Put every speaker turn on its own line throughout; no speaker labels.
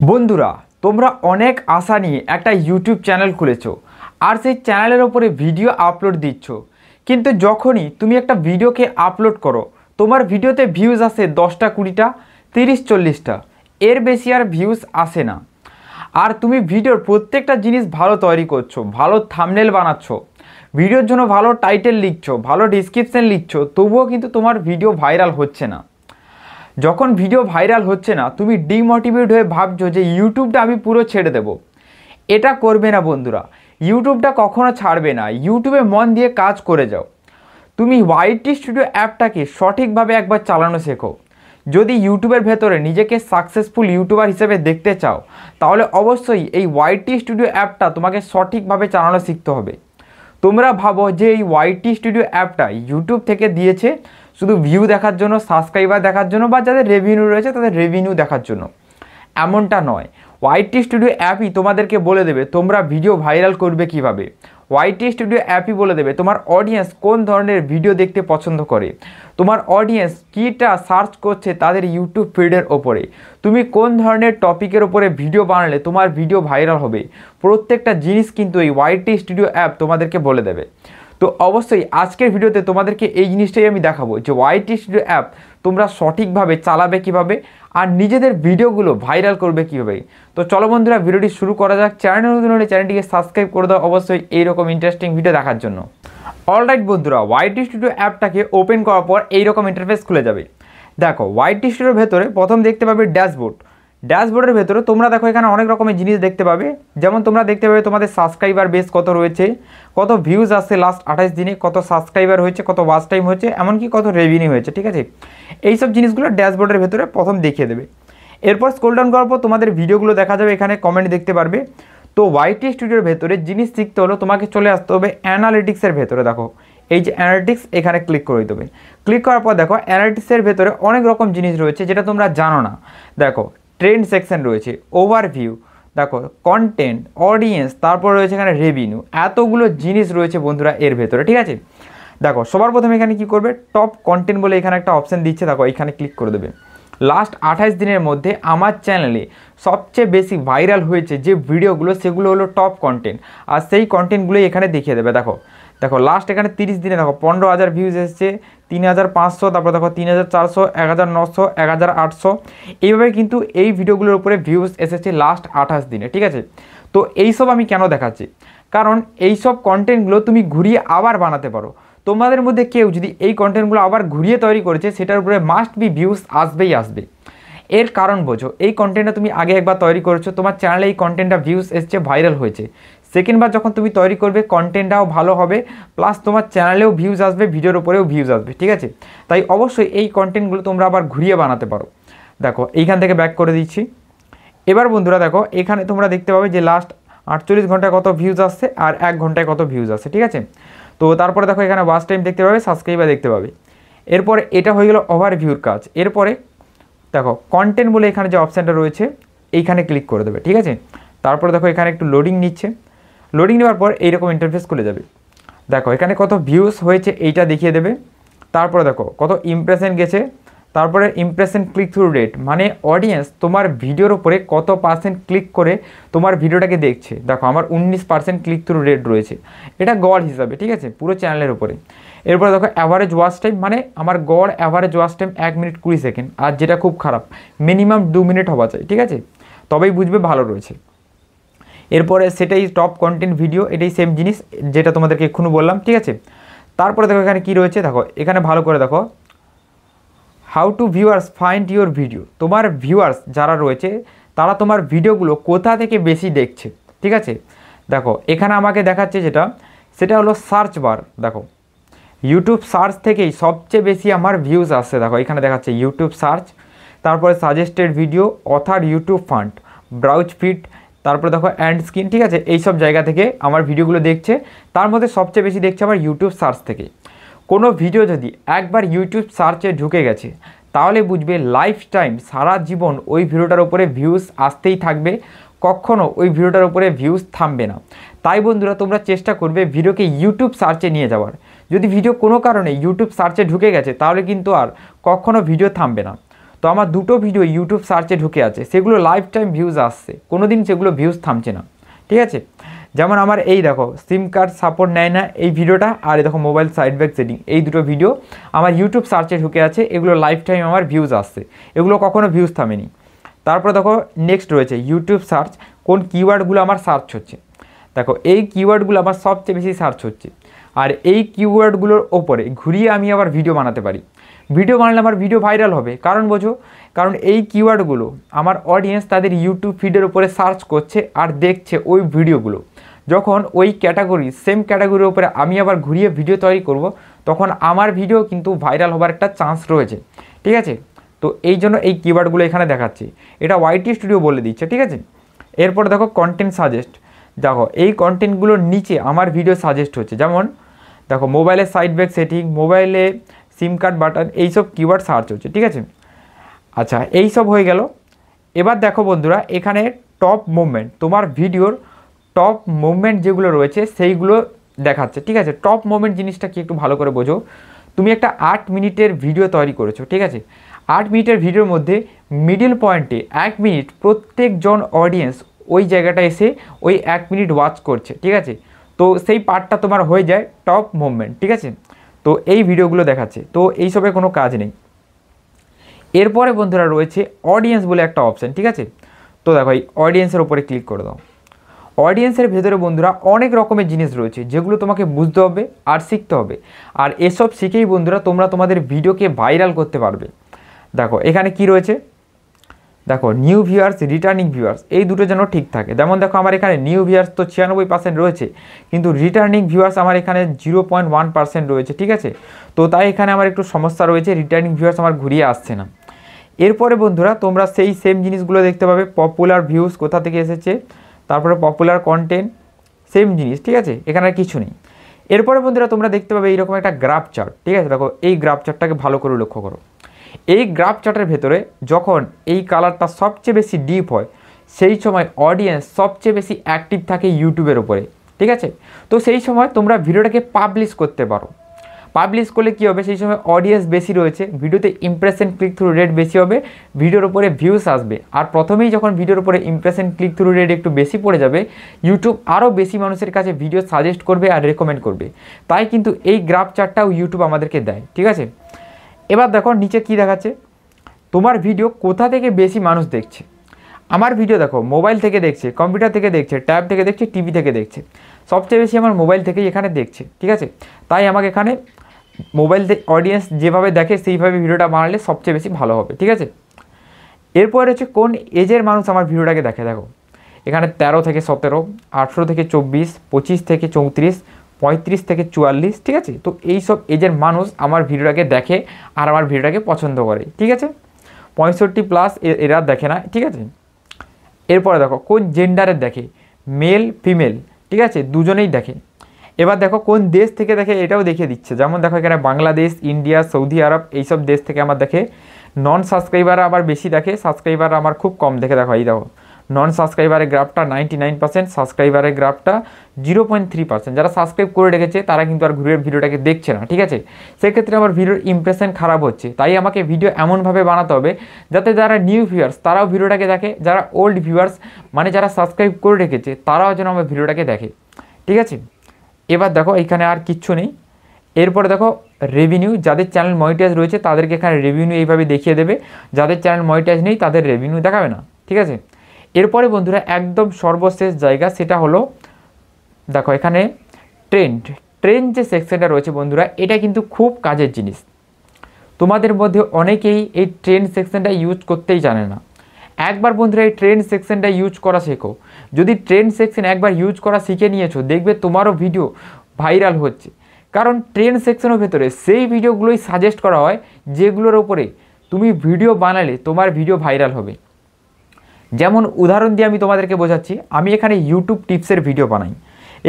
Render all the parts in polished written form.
বন্ধুরা, তোমরা অনেক আশা নিয়ে একটা ইউটিউব চ্যানেল খুলেছো আর সেই চ্যানেলের ওপরে ভিডিও আপলোড দিচ্ছ, কিন্তু যখনই তুমি একটা ভিডিওকে আপলোড করো তোমার ভিডিওতে ভিউজ আসে 10টা 20টা 30-40টা, এর বেশি আর ভিউজ আসে না। আর তুমি ভিডিওর প্রত্যেকটা জিনিস ভালো তৈরি করছো, ভালো থাম্বনেল বানাচ্ছ, ভিডিওর জন্য ভালো টাইটেল লিখছো, ভালো ডিসক্রিপশন লিখছো, তবুও কিন্তু তোমার ভিডিও ভাইরাল হচ্ছে না। যখন ভিডিও ভাইরাল হচ্ছে না তুমি ডিমোটিভেট হয়ে ভাবছো যে ইউটিউবটা আমি পুরো ছেড়ে দেব। এটা করবে না বন্ধুরা, ইউটিউবটা কখনো ছাড়বে না, ইউটিউবে মন দিয়ে কাজ করে যাও। তুমি ওয়াইটি স্টুডিও অ্যাপটাকে সঠিকভাবে একবার চালানো শেখো। যদি ইউটিউবের ভেতরে নিজেকে সাকসেসফুল ইউটিউবার হিসেবে দেখতে চাও তাহলে অবশ্যই এই ওয়াইটি স্টুডিও অ্যাপটা তোমাকে সঠিকভাবে চালানো শিখতে হবে। তোমরা ভাবো যে এই ওয়াইটি স্টুডিও অ্যাপটা ইউটিউব থেকে দিয়েছে শুধু ভিউ দেখার জন্য, সাবস্ক্রাইবার দেখার জন্য, বা যাদের রেভিনিউ রয়েছে তাদের রেভিনিউ দেখার জন্য। এমনটা নয়, ওয়াইটি স্টুডিও অ্যাপই তোমাদেরকে বলে দেবে তোমরা ভিডিও ভাইরাল করবে কিভাবে। ওয়াইটি স্টুডিও অ্যাপই বলে দেবে তোমার অডিয়েন্স কোন ধরনের ভিডিও দেখতে পছন্দ করে, তোমার অডিয়েন্স কীটা সার্চ করছে তাদের ইউটিউব ফিডের ওপরে, তুমি কোন ধরনের টপিকের ওপরে ভিডিও বানালে তোমার ভিডিও ভাইরাল হবে। প্রত্যেকটা জিনিস কিন্তু এই ওয়াইটি স্টুডিও অ্যাপ তোমাদেরকে বলে দেবে। তো অবশ্যই আজকের ভিডিওতে তোমাদেরকে এই জিনিসটাই আমি দেখাবো যে ওয়াইটি স্টুডিও অ্যাপ তোমরা সঠিকভাবে চালাবে কিভাবে আর নিজেদের ভিডিওগুলো ভাইরাল করবে কীভাবে। তো চলো বন্ধুরা, ভিডিওটি শুরু করা যাক। চ্যানেল নতুন হলে চ্যানেলটিকে সাবস্ক্রাইব করে দাও অবশ্যই এইরকম ইন্টারেস্টিং ভিডিও দেখার জন্য। অলরাইট বন্ধুরা, ওয়াইটি স্টুডিও অ্যাপটাকে ওপেন করার পর এইরকম ইন্টারফেস খুলে যাবে। দেখো ওয়াইটি স্টুডিওর ভেতরে প্রথম দেখতে পাবে ড্যাশবোর্ড। ড্যাশবোর্ডের ভেতরে তোমরা দেখো এখানে অনেক রকমের জিনিস দেখতে পাবে, যেমন তোমরা দেখতে পাবে তোমাদের সাবস্ক্রাইবার বেস কত রয়েছে, কত ভিউজ আসছে লাস্ট 28 দিনে, কত সাবস্ক্রাইবার হয়েছে, কত ওয়াচ টাইম হয়েছে, এমনকি কত রেভিনিউ হয়েছে। ঠিক আছে, এইসব জিনিসগুলো ড্যাশবোর্ডের ভেতরে প্রথম দেখিয়ে দেবে। এরপর স্ক্রল ডাউন করার পর তোমাদের ভিডিওগুলো দেখা যাবে, এখানে কমেন্ট দেখতে পারবে। তো ওয়াইটি স্টুডিওর ভেতরে জিনিস শিখতে হলো তোমাকে চলে আসতে হবে অ্যানালিটিক্সের ভেতরে। দেখো এই যে অ্যানালিটিক্স, এখানে ক্লিক করে দিতে হবে। ক্লিক করার পর দেখো অ্যানালিটিক্সের ভেতরে অনেক রকম জিনিস রয়েছে যেটা তোমরা জানো না। দেখো ট্রেন্ড সেকশন রয়েছে, ওভারভিউ, দেখো কন্টেন্ট, অডিয়েন্স, তারপর রয়েছে এখানে রেভিনিউ, এতগুলো জিনিস রয়েছে বন্ধুরা এর ভেতরে। ঠিক আছে, দেখো সবার প্রথমে এখানে কি করবে, টপ কন্টেন্ট বলে এখানে একটা অপশান দিচ্ছে, দেখো এখানে ক্লিক করে দেবে। লাস্ট 28 দিনের মধ্যে আমার চ্যানেলে সবচেয়ে বেশি ভাইরাল হয়েছে যে ভিডিওগুলো সেগুলো হলো টপ কন্টেন্ট, আর সেই কন্টেন্টগুলোই এখানে দেখিয়ে দেবে। দেখো দেখো লাস্ট এখানে 30 দিনে দেখো 15,000 ভিউজ এসেছে, 3,500, তারপর দেখো 3,400, 1,900, 1,800, এইভাবে কিন্তু এই ভিডিওগুলোর উপরে ভিউজ এসেছে লাস্ট 28 দিনে। ঠিক আছে, তো এইসব আমি কেন দেখাচ্ছি, কারণ এইসব কন্টেন্টগুলো তুমি ঘুরিয়ে আবার বানাতে পারো। তোমাদের মধ্যে কেউ যদি এই কন্টেন্টগুলো আবার ঘুরিয়ে তৈরি করেছে সেটার উপরে মাস্ট বি ভিউজ আসবেই আসবে। এর কারণ বোঝো, এই কন্টেন্টটা তুমি আগে একবার তৈরি করেছো, তোমার চ্যানেলে এই কন্টেন্টটা ভিউজ এসছে, ভাইরাল হয়েছে। সেকেন্ডবার যখন তুমি তৈরি করবে কন্টেন্টটাও ভালো হবে, প্লাস তোমার চ্যানেলেও ভিউজ আসবে, ভিডিওর উপরেও ভিউজ আসবে। ঠিক আছে, তাই অবশ্যই এই কন্টেন্টগুলো তোমরা আবার ঘুরিয়ে বানাতে পারো। দেখো এইখান থেকে ব্যাক করে দিচ্ছি। এবার বন্ধুরা দেখো এখানে তোমরা দেখতে পাবে যে লাস্ট 48 ঘন্টায় কত ভিউজ আসছে আর 1 ঘন্টায় কত ভিউজ আসছে। ঠিক আছে, তো তারপরে দেখো এখানে ওয়াচ টাইম দেখতে পাবে, সাবস্ক্রাইবার দেখতে পাবে। এরপরে এটা হয়ে গেল ওভারভিউর কাজ। এরপরে দেখো কন্টেন্ট বলে এখানে যে অপশানটা রয়েছে এইখানে ক্লিক করে দেবে। ঠিক আছে, তারপরে দেখো এখানে একটু লোডিং নিচ্ছে, লোডিং নেওয়ার পর এইরকম ইন্টারফেস খুলে যাবে। দেখো এখানে কত ভিউজ হয়েছে এইটা দেখিয়ে দেবে। তারপরে দেখো কত ইমপ্রেশন গেছে, তারপরে ইমপ্রেশন ক্লিক থ্রু রেট, মানে অডিয়েন্স তোমার ভিডিওর উপরে কত পার্সেন্ট ক্লিক করে তোমার ভিডিওটাকে দেখছে। দেখো আমার 19% ক্লিক থ্রু রেট রয়েছে, এটা গড় হিসাবে। ঠিক আছে, পুরো চ্যানেলের উপরে। এরপরে দেখো অ্যাভারেজ ওয়াচ টাইম, মানে আমার গড় average watch time 1 minute 20 second, আর যেটা খুব খারাপ মিনিমাম 2 মিনিট হওয়া চাই। ঠিক আছে, তবেই বুঝবে ভালো রয়েছে। এরপরে সেটাই টপ কন্টেন্ট ভিডিও, এটাই সেম জিনিস যেটা তোমাদেরকে এক্ষুনি বললাম। ঠিক আছে, তারপরে দেখো এখানে কী রয়েছে, দেখো এখানে ভালো করে দেখো how two viewers find your video, তোমার ভিউয়ার্স যারা রয়েছে তারা তোমার ভিডিওগুলো কোথা থেকে বেশি দেখছে। ঠিক আছে, দেখো এখানে আমাকে দেখাচ্ছে যেটা, সেটা হলো সার্চ বার। দেখো ইউটিউব সার্চ থেকেই সবচেয়ে বেশি আমার ভিউজ আসছে। দেখো এখানে দেখাচ্ছে ইউটিউব সার্চ, তারপরে সাজেস্টেড ভিডিও, অথার ইউটিউব ফান্ড, ব্রাউজ ফিট, তারপরে দেখো অ্যান্ড স্ক্রিন। ঠিক আছে, এইসব জায়গা থেকে আমার ভিডিওগুলো দেখছে, তার মধ্যে সবচেয়ে বেশি দেখছে আমার ইউটিউব সার্চ থেকে। কোনো ভিডিও যদি একবার ইউটিউব সার্চে ঢুকে গেছে তাহলে বুঝবে লাইফ টাইম সারা জীবন ওই ভিডিওটার উপরে ভিউজ আসতেই থাকবে, কখনও ওই ভিডিওটার উপরে ভিউজ থামবে না। তাই বন্ধুরা তোমরা চেষ্টা করবে ভিডিওকে ইউটিউব সার্চে নিয়ে যাওয়ার। যদি ভিডিও কোনো কারণে ইউটিউব সার্চে ঢুকে গেছে তাহলে কিন্তু আর কখনও ভিডিও থামবে না। তো আমার দুটো ভিডিও ইউটিউব সার্চে ঢুকে আছে, সেগুলো লাইফ টাইম ভিউজ আসছে, কোনো দিন সেগুলো ভিউজ থামছে না। ঠিক আছে, যেমন আমার এই দেখো সিম কার্ড সাপোর্ট নেয় না এই ভিডিওটা, আর এই দেখো মোবাইল সাইড ব্যাক সেটিং, এই দুটো ভিডিও আমার ইউটিউব সার্চে ঢুকে আছে, এগুলো লাইফ টাইম আমার ভিউজ আসছে, এগুলো কখনো ভিউজ থামেনি। তারপর দেখো নেক্সট রয়েছে ইউটিউব সার্চ, কোন কিওয়ার্ডগুলো আমার সার্চ হচ্ছে। দেখো এই কিওয়ার্ডগুলো আমার সবচেয়ে বেশি সার্চ হচ্ছে, আর এই কিওয়ার্ডগুলোর ওপরে ঘুরিয়ে আমি আবার ভিডিও বানাতে পারি। ভিডিও বানালে আমার ভিডিও ভাইরাল হবে, কারণ বোঝো, কারণ এই কিওয়ার্ডগুলো আমার অডিয়েন্স তাদের ইউটিউব ফিডের উপরে সার্চ করছে আর দেখছে ওই ভিডিওগুলো। যখন ওই ক্যাটাগরি সেম ক্যাটাগরির উপরে আমি আবার ঘুরিয়ে ভিডিও তৈরি করব, তখন আমার ভিডিও কিন্তু ভাইরাল হবার একটা চান্স রয়েছে। ঠিক আছে, তো এই জন্য এই কিওয়ার্ডগুলো এখানে দেখাচ্ছি, এটা ওয়াইটি স্টুডিও বলে দিচ্ছে। ঠিক আছে, এরপর দেখো কন্টেন্ট সাজেস্ট, দেখো এই কন্টেন্টগুলোর নিচে আমার ভিডিও সাজেস্ট হচ্ছে, যেমন দেখো মোবাইলের সাইড ব্যাক সেটিং, মোবাইলে সিম কার্ড বাটন, এইসব কিওয়ার্ড সার্চ হচ্ছে। ঠিক আছে, আচ্ছা এই সব হয়ে গেল। এবার দেখো বন্ধুরা এখানে টপ মুভমেন্ট, তোমার ভিডিওর টপ মুভমেন্ট যেগুলো রয়েছে সেইগুলো দেখাচ্ছে। ঠিক আছে, টপ মুভমেন্ট জিনিসটা কি একটু ভালো করে বোঝো। তুমি একটা 8 মিনিটের ভিডিও তৈরি করেছো, ঠিক আছে, 8 মিনিটের ভিডিওর মধ্যে মিডল পয়েন্টে 1 মিনিট প্রত্যেকজন অডিয়েন্স ওই জায়গাটা এসে ওই 1 মিনিট ওয়াচ করছে। ঠিক আছে, তো সেই পার্টটা তোমার হয়ে যায় টপ মুভমেন্ট। ঠিক আছে, তো এই ভিডিওগুলো দেখাচ্ছে, তো এইসবের কোনো কাজ নেই। এরপরে বন্ধুরা রয়েছে অডিয়েন্স বলে একটা অপশান। ঠিক আছে, তো দেখো এই অডিয়েন্সের উপরে ক্লিক করে দাও। অডিয়েন্সের ভেতরে বন্ধুরা অনেক রকমের জিনিস রয়েছে যেগুলো তোমাকে বুঝতে হবে আর শিখতে হবে, আর এসব শিখেই বন্ধুরা তোমরা তোমাদের ভিডিওকে ভাইরাল করতে পারবে। দেখো এখানে কি রয়েছে, দেখো নিউ ভিউয়ার্স, রিটার্নিং ভিউয়ার্স, এই দুটো যেন ঠিক থাকে। যেমন দেখো আমার এখানে নিউ ভিউয়ার্স তো 96% রয়েছে, কিন্তু রিটার্নিং ভিউয়ার্স আমার এখানে 0.1% রয়েছে। ঠিক আছে, তো তাই এখানে আমার একটু সমস্যা রয়েছে, রিটার্নিং ভিউয়ার্স আমার ঘুরিয়ে আসছে না। এরপরে বন্ধুরা তোমরা সেই সেম জিনিসগুলো দেখতে পাবে, পপুলার ভিউজ কোথা থেকে এসেছে, তারপরে পপুলার কন্টেন্ট, সেম জিনিস। ঠিক আছে, এখানে আর কিছু নেই। এরপরে বন্ধুরা তোমরা দেখতে পাবে এইরকম একটা গ্রাফ চার্ট। ঠিক আছে, দেখো এই গ্রাফ চার্টটাকে ভালো করে লক্ষ্য করো। এই গ্রাফ চার্টের ভেতরে যখন এই কালারটা সবচেয়ে বেশি ডিপ হয়, সেই সময় অডিয়েন্স সবচেয়ে বেশি অ্যাক্টিভ থাকে ইউটিউবের উপরে। ঠিক আছে, তো সেই সময় তোমরা ভিডিওটাকে পাবলিশ করতে পারো। পাবলিশ করলে কী হবে, সেই সময় অডিয়েন্স বেশি রয়েছে, ভিডিওতে ইমপ্রেশন ক্লিক থ্রু রেট বেশি হবে, ভিডিওর উপরে ভিউস আসবে, আর প্রথমেই যখন ভিডিওর উপরে ইমপ্রেশন ক্লিক থ্রু রেট একটু বেশি পড়ে যাবে, ইউটিউব আরও বেশি মানুষের কাছে ভিডিও সাজেস্ট করবে আর রেকমেন্ড করবে। তাই কিন্তু এই গ্রাফ চার্টটাও ইউটিউব আমাদেরকে দেয়। ঠিক আছে, এবার দেখো নিচে কি দেখাচ্ছে, তোমার ভিডিও কোথা থেকে বেশি মানুষ দেখছে। আমার ভিডিও দেখো মোবাইল থেকে দেখছে, কম্পিউটার থেকে দেখছে, ট্যাব থেকে দেখছে, টিভি থেকে দেখছে, সবচেয়ে বেশি আমার মোবাইল থেকেই এখানে দেখছে। ঠিক আছে, তাই আমাকে এখানে মোবাইল অডিয়েন্স যেভাবে দেখে সেইভাবে ভিডিওটা বানালে সবচেয়ে বেশি ভালো হবে। ঠিক আছে, এরপর হচ্ছে কোন এজের মানুষ আমার ভিডিওটাকে দেখে। দেখো এখানে 13 থেকে 17, 18 থেকে 24, 25 থেকে 34, 35 থেকে 44। ঠিক আছে, তো এই সব এজের মানুষ আমার ভিডিওটাকে দেখে আর আমার ভিডিওটাকে পছন্দ করে। ঠিক আছে, 65+ এরা দেখে না। ঠিক আছে, এরপরে দেখো কোন জেন্ডারের দেখে, মেল ফিমেল। ঠিক আছে, দুজনেই দেখে। এবার দেখো কোন দেশ থেকে দেখে এটাও দেখিয়ে দিচ্ছে, যেমন দেখো এখানে বাংলাদেশ, ইন্ডিয়া, সৌদি আরব, এইসব দেশ থেকে আমার দেখে। নন সাবস্ক্রাইবার আবার বেশি দেখে, সাবস্ক্রাইবার আমার খুব কম দেখে। দেখো এই দেখো নন সাবস্ক্রাইবারের গ্রাফটা 99%, সাবস্ক্রাইবারের গ্রাফটা 0.3%। যারা সাবস্ক্রাইব করে রেখেছে তারা কিন্তু আর ঘুরে ভিডিওটাকে দেখছে না। ঠিক আছে, সেক্ষেত্রে আমার ভিডিওর ইমপ্রেশন খারাপ হচ্ছে, তাই আমাকে ভিডিও এমনভাবে বানাতে হবে যাতে যারা নিউ ভিউয়ার্স তারাও ভিডিওটাকে দেখে, যারা ওল্ড ভিউয়ার্স মানে যারা সাবস্ক্রাইব করে রেখেছে তারাও যেন আমার ভিডিওটাকে দেখে। ঠিক আছে, এবার দেখো এখানে আর কিচ্ছু নেই। এরপরে দেখো রেভিনিউ, যাদের চ্যানেল মনিটাইজ রয়েছে তাদেরকে এখানে রেভিনিউ এইভাবে দেখিয়ে দেবে, যাদের চ্যানেল মনিটাইজ নেই তাদের রেভিনিউ দেখাবে না। ঠিক আছে, এরপরে বন্ধুরা একদম সর্বশেষ জায়গা সেটা হলো দেখো এখানে ট্রেন্ড যে সেকশনটা রয়েছে বন্ধুরা, এটা কিন্তু খুব কাজের জিনিস। তোমাদের মধ্যে অনেকেই এই ট্রেন্ড সেকশনটা ইউজ করতেই জানে না। একবার বন্ধুরা এই ট্রেন্ড সেকশনটা ইউজ করা শেখো। যদি ট্রেন্ড সেকশন একবার ইউজ করা শিখে নিয়েছো, দেখবে তোমারও ভিডিও ভাইরাল হচ্ছে, কারণ ট্রেন্ড সেকশনের ভেতরে সেই ভিডিওগুলোই সাজেস্ট করা হয় যেগুলোর ওপরে তুমি ভিডিও বানালে তোমার ভিডিও ভাইরাল হবে। যেমন উদাহরণ দিয়ে আমি তোমাদেরকে বোঝাচ্ছি, আমি এখানে ইউটিউব টিপসের ভিডিও বানাই।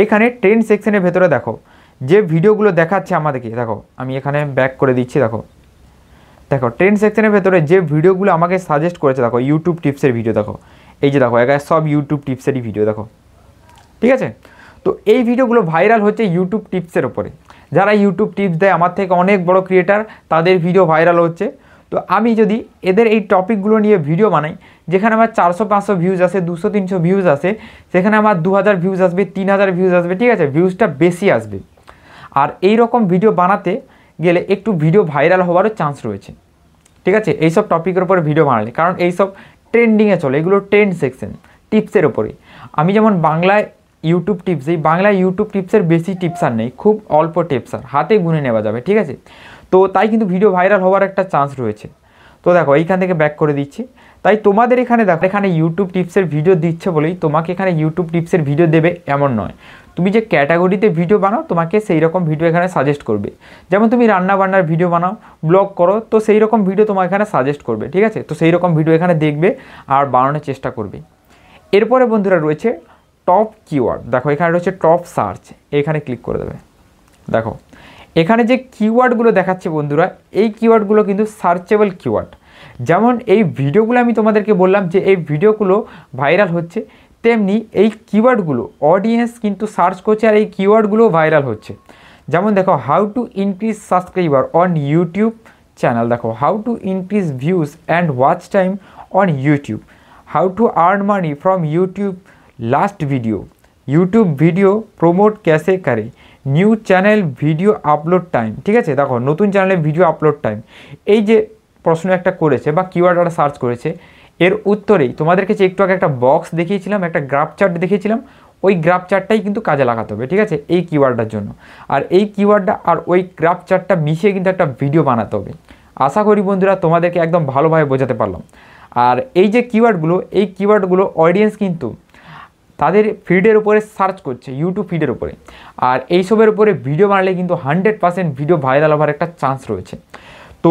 এখানে ট্রেন্ড সেকশনের ভেতরে দেখো যে ভিডিওগুলো দেখাচ্ছে আমাদেরকে, দেখো আমি এখানে ব্যাক করে দিচ্ছি। দেখো দেখো ট্রেন্ড সেকশনের ভেতরে যে ভিডিওগুলো আমাকে সাজেস্ট করেছে, দেখো ইউটিউব টিপসের ভিডিও। দেখো এই যে দেখো এখানে সব ইউটিউব টিপসেরই ভিডিও। দেখো ঠিক আছে, তো এই ভিডিওগুলো ভাইরাল হচ্ছে ইউটিউব টিপসের ওপরে। যারা ইউটিউব টিপস দেয় আমার থেকে অনেক বড় ক্রিয়েটার, তাদের ভিডিও ভাইরাল হচ্ছে। তো তো আমি যদি এদের এই টপিকগুলো নিয়ে ভিডিও বানাই, যেখানে আমার 400-500 ভিউজ আসে, 200-300 ভিউজ আসে, সেখানে আমার 2000 ভিউজ আসবে, 3000 ভিউজ আসবে, ঠিক আছে, ভিউজটা বেশি আসবে। আর এই রকম ভিডিও বানাতে গেলে একটু ভিডিও ভাইরাল হওয়ারও চান্স রয়েছে, ঠিক আছে, এইসব টপিকের উপরে ভিডিও বানালে, কারণ এইসব ট্রেন্ডিংয়ে চলে, এগুলো ট্রেন্ড সেকশন টিপসের ওপরে। আমি যেমন বাংলায় ইউটিউব টিপস, এই বাংলায় ইউটিউব টিপসের বেশি টিপস আর নেই, খুব অল্প টিপস আর হাতে গুনে নেওয়া যাবে, ঠিক আছে। তো তাই কিন্তু ভিডিও ভাইরাল হওয়ার একটা চান্স রয়েছে। তো দেখো এইখান থেকে ব্যাক করে দিচ্ছি। তাই তোমাদের এখানে দেখো, এখানে ইউটিউব টিপসের ভিডিও দিচ্ছে বলেই তোমাকে এখানে ইউটিউব টিপসের ভিডিও দেবে এমন নয়। তুমি যে ক্যাটাগরিতে ভিডিও বানাও, তোমাকে সেই রকম ভিডিও এখানে সাজেস্ট করবে। যেমন তুমি রান্না বান্নার ভিডিও বানাও, ব্লগ করো, তো সেই রকম ভিডিও তোমার এখানে সাজেস্ট করবে, ঠিক আছে। তো সেই রকম ভিডিও এখানে দেখবে আর বানানোর চেষ্টা করবে। এরপরে বন্ধুরা রয়েছে টপ কিওয়ার্ড। দেখো এখানে রয়েছে টপ সার্চ, এখানে ক্লিক করে দেবে। দেখো এখানে যে কিওয়ার্ডগুলো দেখাচ্ছে বন্ধুরা, এই কিওয়ার্ডগুলো কিন্তু সার্চেবল কিওয়ার্ড। যেমন এই ভিডিওগুলো আমি তোমাদেরকে বললাম যে এই ভিডিওগুলো ভাইরাল হচ্ছে, তেমনি এই কিওয়ার্ডগুলো অডিয়েন্স কিন্তু সার্চ করছে আর এই কিওয়ার্ডগুলো ভাইরাল হচ্ছে। যেমন দেখো, how to increase subscriber on YouTube channel, দেখো how to increase views and watch time on YouTube, how to earn money from YouTube last video, YouTube video promote ক্যাসে করে, new channel video upload time, ঠিক আছে। দেখো নতুন চ্যানেলে video upload time, এই যে প্রশ্ন একটা করেছে বা কিওয়ার্ড একটা সার্চ করেছে, এর উত্তরেই তোমাদেরকে যে একটু আগে একটা বক্স দেখিয়েছিলাম, একটা গ্রাফ চার্ট দেখিয়েছিলাম, ওই গ্রাফ চার্টটাই কিন্তু কাজে লাগাতে হবে, ঠিক আছে, এই কিওয়ার্ডটার জন্য। আর এই কিওয়ার্ডটা আর ওই গ্রাফ চার্টটা মিশিয়ে কিন্তু একটা ভিডিও বানাতে হবে। আশা করি বন্ধুরা তোমাদেরকে একদম ভালোভাবে বোঝাতে পারলাম। আর এই যে কিওয়ার্ডগুলো, এই কিওয়ার্ডগুলো অডিয়েন্স কিন্তু তাদের ফিডের উপরে সার্চ করছে, ইউটিউব ফিডের উপরে। আর এইসবের উপরে ভিডিও বানালে কিন্তু 100% ভিডিও ভাইরাল হওয়ার একটা চান্স রয়েছে। তো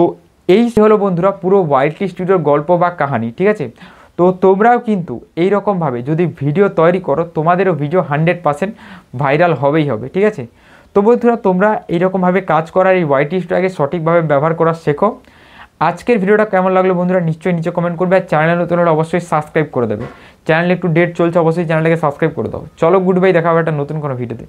এই হলো বন্ধুরা পুরো ওয়াইটি স্টুডিওর গল্প বা কাহানি, ঠিক আছে। তো তোমরাও কিন্তু এই রকমভাবে যদি ভিডিও তৈরি করো, তোমাদেরও ভিডিও 100% ভাইরাল হবেই হবে, ঠিক আছে। তো বন্ধুরা তোমরা এইরকমভাবে কাজ করার, এই ওয়াইটি স্টুডিওকে সঠিকভাবে ব্যবহার করা শেখো। আজকের ভিডিওটা কেমন লাগলো বন্ধুরা নিশ্চয়ই নিচে কমেন্ট করবে, আর চ্যানেলে নতুন হলে অবশ্যই সাবস্ক্রাইব করে দেবে। চ্যানেলে একটু ডেট চলছে, অবশ্যই চ্যানেলটাকে সাবস্ক্রাইব করে দাও। চলো গুড বাই, দেখা হবে একটা নতুন কোনো ভিডিওতে।